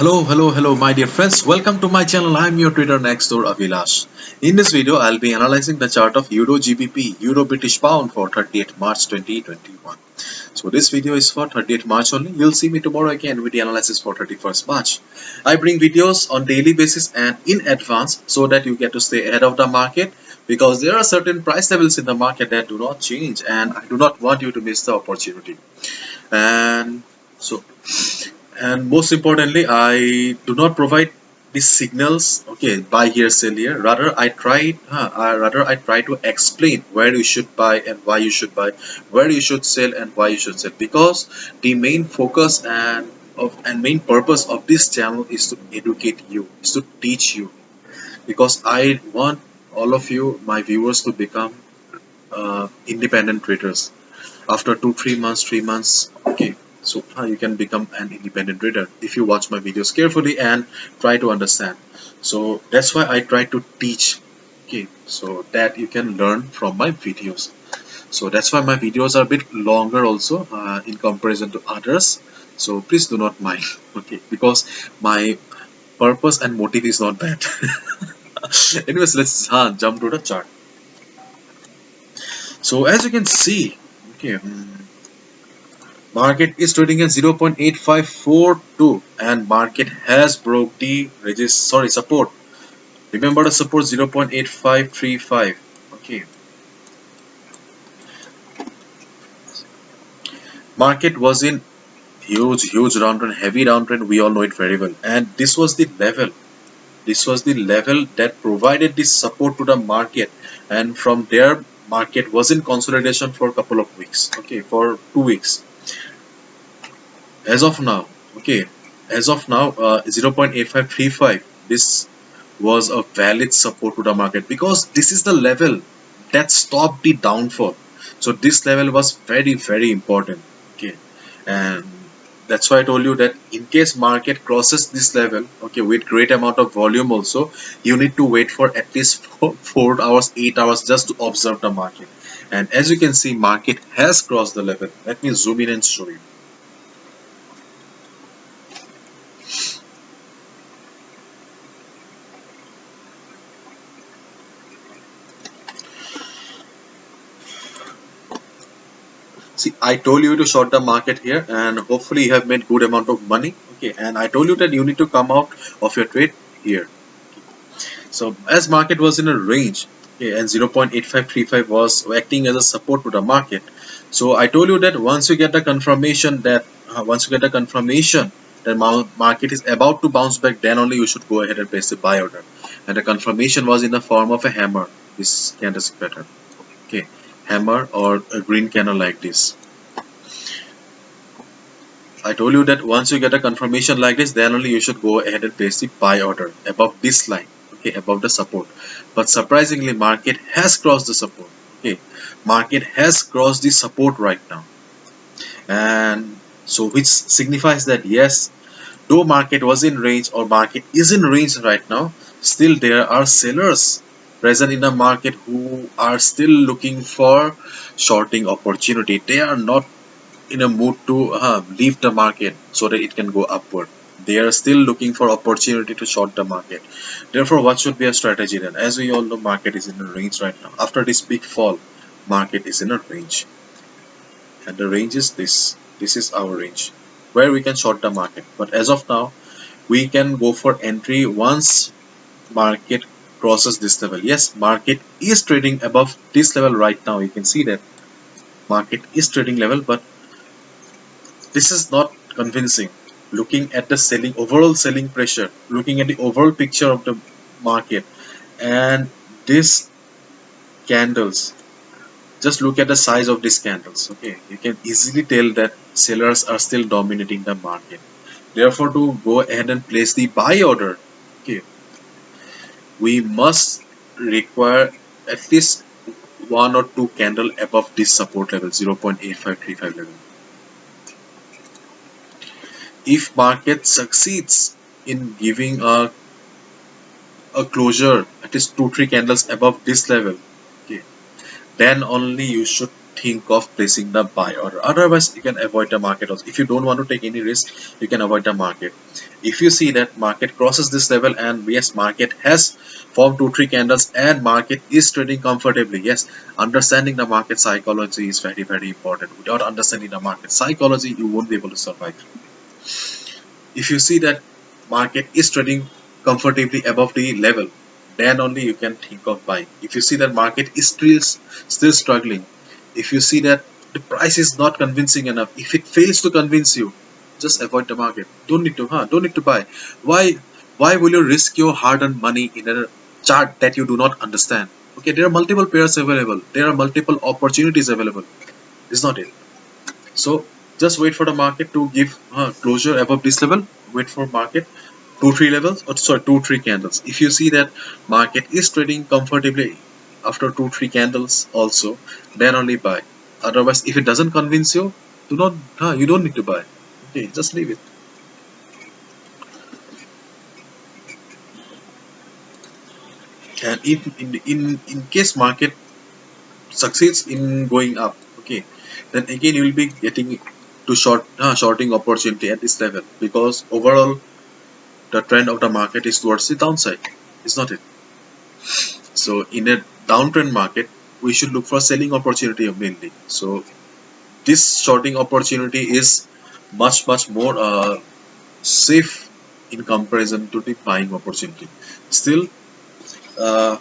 Hello, my dear friends. Welcome to my channel. I'm your trader next door, Avilash. In this video, I'll be analyzing the chart of Euro GBP, Euro British Pound for 30th March 2021. So this video is for 30th March only. You'll see me tomorrow again with the analysis for 31st March. I bring videos on daily basis and in advance so that you get to stay ahead of the market, because there are certain price levels in the market that do not change, and I do not want you to miss the opportunity. And so and most importantly, I do not provide these signals, okay, buy here, sell here. Rather I try to explain where you should buy and why you should buy, where you should sell and why you should sell, because the main focus and main purpose of this channel is to educate you, is to teach you, because I want all of you, my viewers, to become independent traders after 2 3 months, 3 months. Okay, so you can become an independent trader if you watch my videos carefully and try to understand. So that's why I try to teach, okay, so that you can learn from my videos. So that's why my videos are a bit longer also, in comparison to others. So please do not mind, okay, because my purpose and motive is not bad. Anyways, let's jump to the chart. So as you can see, okay, market is trading at 0.8542 and market has broke the support. Remember the support 0.8535. Okay, market was in huge downtrend, heavy downtrend. We all know it very well, and this was the level. This was the level that provided this support to the market, and from there market was in consolidation for a couple of weeks. Okay, for 2 weeks. As of now, okay, 0.8535, this was a valid support to the market, because this is the level that stopped the downfall. So this level was very important. Okay, and that's why I told you that in case market crosses this level, okay, with great amount of volume also, you need to wait for at least 4 hours, 8 hours, just to observe the market. And as you can see, market has crossed the level. Let me zoom in and show you. See, I told you to short the market here, and hopefully you have made good amount of money. Okay, and I told you that you need to come out of your trade here. So as market was in a range, okay, and 0.8535 was acting as a support to the market. So I told you that once you get the confirmation that market is about to bounce back, then only you should go ahead and place the buy order. And the confirmation was in the form of a hammer. This candlestick pattern. Okay, hammer or a green candle like this. I told you that once you get a confirmation like this, then only you should go ahead and place the buy order above this line, okay, above the support. But surprisingly, market has crossed the support. Okay, market has crossed the support right now, and so which signifies that yes, though market was in range, or market is in range right now, still there are sellers present in the market who are still looking for shorting opportunity. They are not in a mood to leave the market so that it can go upward. They are still looking for opportunity to short the market. Therefore, what should be a strategy then? As we all know, market is in a range right now. After this big fall, market is in a range, and the range is this. This is our range where we can short the market. But as of now, we can go for entry once market crosses this level. Yes, market is trading above this level right now. You can see that market is trading level, but this is not convincing. Looking at the overall selling pressure, looking at the overall picture of the market, and these candles, just look at the size of these candles. Okay, you can easily tell that sellers are still dominating the market. Therefore, to go ahead and place the buy order, okay, we must require at least one or two candle above this support level, 0.8535 level. If market succeeds in giving a closure at least 2 3 candles above this level, okay, then only you should think of placing the buy order. Otherwise, you can avoid the market also. If you don't want to take any risk, you can avoid the market. If you see that market crosses this level, and yes, market has formed 2-3 candles and market is trading comfortably, yes, understanding the market psychology is very important. Without understanding the market psychology, you won't be able to survive. If you see that market is trading comfortably above the level, then only you can think of buying. If you see that market is still struggling, if you see that the price is not convincing enough, if it fails to convince you, just avoid the market. Don't need to buy. Why will you risk your hard-earned money in a chart that you do not understand? Okay, there are multiple pairs available, there are multiple opportunities available, is not it? So just wait for the market to give closure above this level. Wait for market 2-3 levels, or sorry, 2-3 candles. If you see that market is trading comfortably after 2-3 candles also, then only buy. Otherwise, if it doesn't convince you, do not you don't need to buy. Okay, just leave it. And if in case market succeeds in going up, okay, then again you will be getting to shorting opportunity at this level, because overall the trend of the market is towards the downside, is not it? So in a downtrend market, we should look for selling opportunity mainly. So this shorting opportunity is much more safe in comparison to the buying opportunity. Still, uh,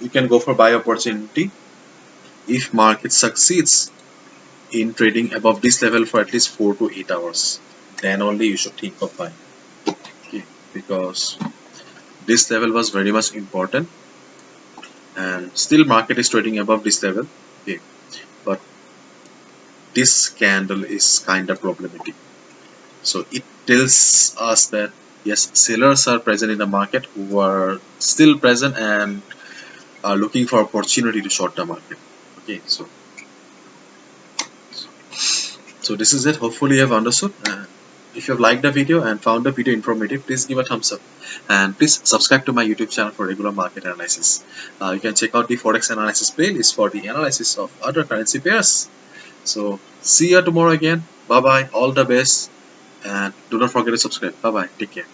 you can go for buy opportunity if market succeeds in trading above this level for at least 4 to 8 hours. Then only you should think of buying. Okay, because this level was very much important, and still market is trading above this level. Okay, but this candle is kind of problematic. So it tells us that yes, sellers are present in the market who are still present and are looking for opportunity to short the market. Okay, so this is it. Hopefully you have understood. And if you have liked the video and found the video informative, please give a thumbs up, and please subscribe to my YouTube channel for regular market analysis. You can check out the Forex analysis playlist for the analysis of other currency pairs. So see you tomorrow again. Bye bye. All the best. And do not forget to subscribe. Bye bye. Take care.